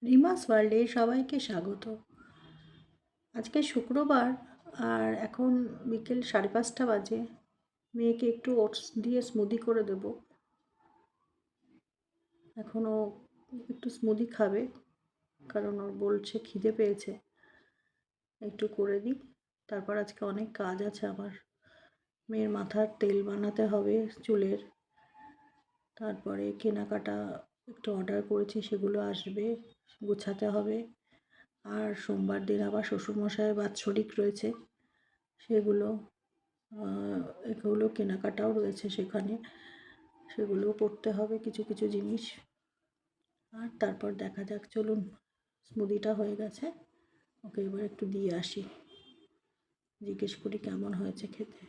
রিমাস ওয়ার্ল্ডে সবাইকে স্বাগত। আজকে শুক্রবার আর এখন বিকেল 5:30 বাজে। মেয়েকে একটু ওটস দিয়ে স্মুদি করে দেব। এখন ও একটু স্মুদি খাবে, কারণ ওর বলছে খিদে পেয়েছে। একটু করে দিই। তারপর আজকে অনেক কাজ আছে আমার। মেয়ের মাথার তেল বানাতে হবে চুলের। তারপরে কেনাকাটা একটু অর্ডার করেছি, সেগুলো আসবে, গোছাতে হবে। আর সোমবার দিন আবার শ্বশুরমশাইয়ের বাৎসরিক রয়েছে, সেগুলো এগুলো কেনাকাটাও রয়েছে সেখানে, সেগুলোও করতে হবে কিছু কিছু জিনিস। আর তারপর দেখা যাক, চলুন। স্মুদিটা হয়ে গেছে, ওকে এবার একটু দিয়ে আসি, জিজ্ঞেস করি কেমন হয়েছে খেতে।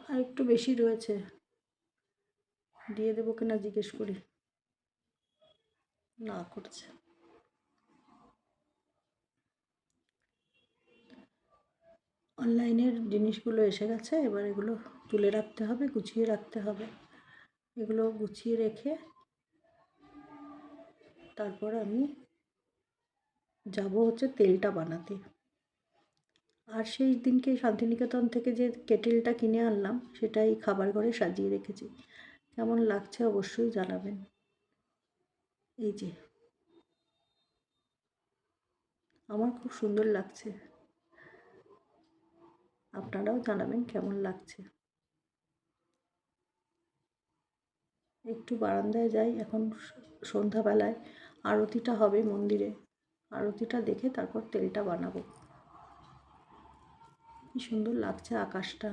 আর একটু বেশি রয়েছে, দিয়ে দেবো কিনা জিজ্ঞেস করি। না করছে। অনলাইনের জিনিসগুলো এসে গেছে, এবার এগুলো তুলে রাখতে হবে, গুছিয়ে রাখতে হবে। এগুলো গুছিয়ে রেখে তারপর আমি যাব হচ্ছে তেলটা বানাতে। আর সেই দিনকে শান্তিনিকেতন থেকে যে কেটেলটা কিনে আনলাম, সেটাই খাবার ঘরে সাজিয়ে রেখেছি। কেমন লাগছে অবশ্যই জানাবেন। এই যে, আমার খুব সুন্দর লাগছে, আপনারাও জানাবেন কেমন লাগছে। একটু বারান্দায় যাই, এখন সন্ধ্যাবেলায় আরতিটা হবে মন্দিরে। আরতিটা দেখে তারপর তেলটা বানাবো। কি সুন্দর লাগছে আকাশটা,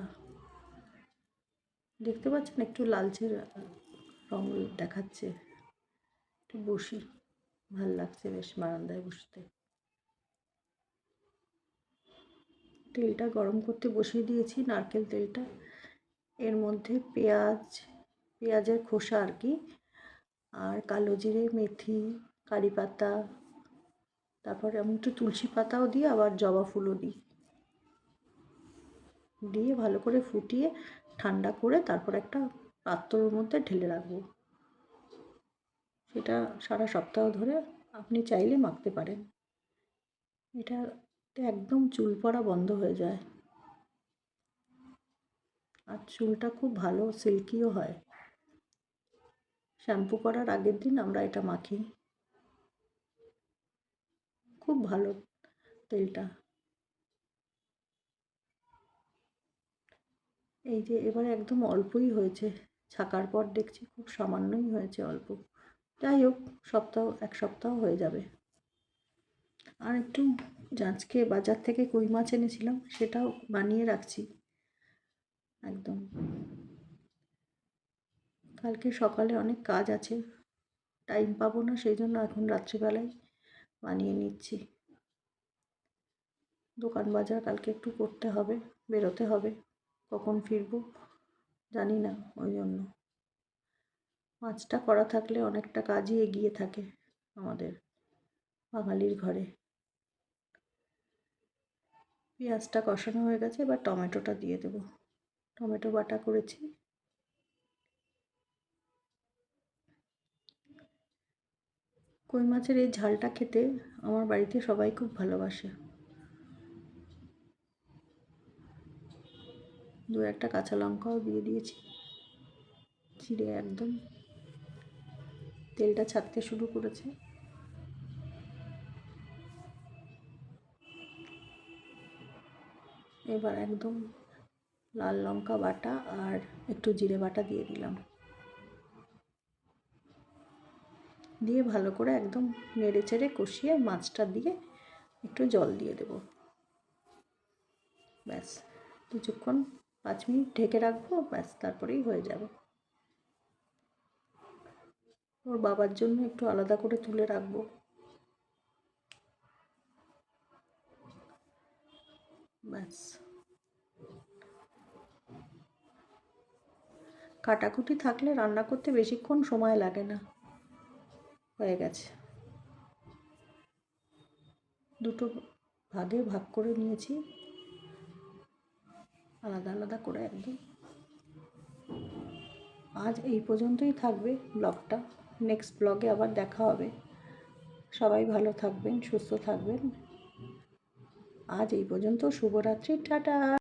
দেখতে পাচ্ছেন? একটু লালচে রং দেখাচ্ছে। একটু বসি, ভাল লাগছে বেশ বারান্দায় বসতে। তেলটা গরম করতে বসিয়ে দিয়েছি, নারকেল তেলটা। এর মধ্যে পেঁয়াজের খোসা আর কি, আর কালো জিরে, মেথি, কারি পাতা, তারপরে আমি একটু তুলসী পাতাও দিই, আবার জবা ফুলও দিই। দিয়ে ভালো করে ফুটিয়ে ঠান্ডা করে তারপর একটা পাত্রের মধ্যে ঢেলে রাখবো। সেটা সারা সপ্তাহ ধরে আপনি চাইলে মাখতে পারেন। এটাতে একদম চুল পড়া বন্ধ হয়ে যায়, আর চুলটা খুব ভালো সিল্কিও হয়। শ্যাম্পু করার আগের দিন আমরা এটা মাখি। খুব ভালো তেলটা। এই যে এবারে একদম অল্পই হয়েছে, ছাকার পর দেখছি খুব সামান্যই হয়েছে, অল্প। যাই হোক, এক সপ্তাহ হয়ে যাবে। আর একটু আজকে বাজার থেকে কই মাছ এনেছিলাম, সেটাও বানিয়ে রাখছি একদম। কালকে সকালে অনেক কাজ আছে, টাইম পাবো না, সেই জন্য এখন রাত্রিবেলায় বানিয়ে নিচ্ছি। দোকান বাজার কালকে একটু করতে হবে, বেরোতে হবে। কখন ফিরবো জানি না, ওই জন্য। মাছটা করা থাকলে অনেকটা কাজই এগিয়ে থাকে আমাদের বাঙালির ঘরে। পেঁয়াজটা কষানো হয়ে গেছে, এবার টমেটোটা দিয়ে দেবো। টমেটো বাটা করেছি। কই মাছের এই ঝালটা খেতে আমার বাড়িতে সবাই খুব ভালোবাসে। দু একটা কাঁচা লঙ্কাও দিয়ে দিয়েছি চিড়ে একদম। তেলটা ছাড়তে শুরু করেছে। এবার একদম লাল লঙ্কা বাটা আর একটু জিরে বাটা দিয়ে দিলাম, দিয়ে ভালো করে একদম নেড়ে চেড়ে কষিয়ে মাছটা দিয়ে একটু জল দিয়ে দেবো। ব্যাস, কিছুক্ষণ 5 মিনিট ঢেকে রাখবো, ব্যাস, তারপরেই হয়ে যাবে। ওর বাবার জন্য একটু আলাদা করে তুলে রাখবো। ব্যাস, কাটাকুটি থাকলে রান্না করতে বেশিক্ষণ সময় লাগে না, হয়ে গেছে। দুটো ভাগে ভাগ করে নিয়েছি, আলাদা আলাদা করে একদম। আজ এই পর্যন্তই থাকবে ব্লগটা, নেক্সট ব্লগে আবার দেখা হবে। সবাই ভালো থাকবেন, সুস্থ থাকবেন। আজ এই পর্যন্ত, শুভরাত্রি, টাটা।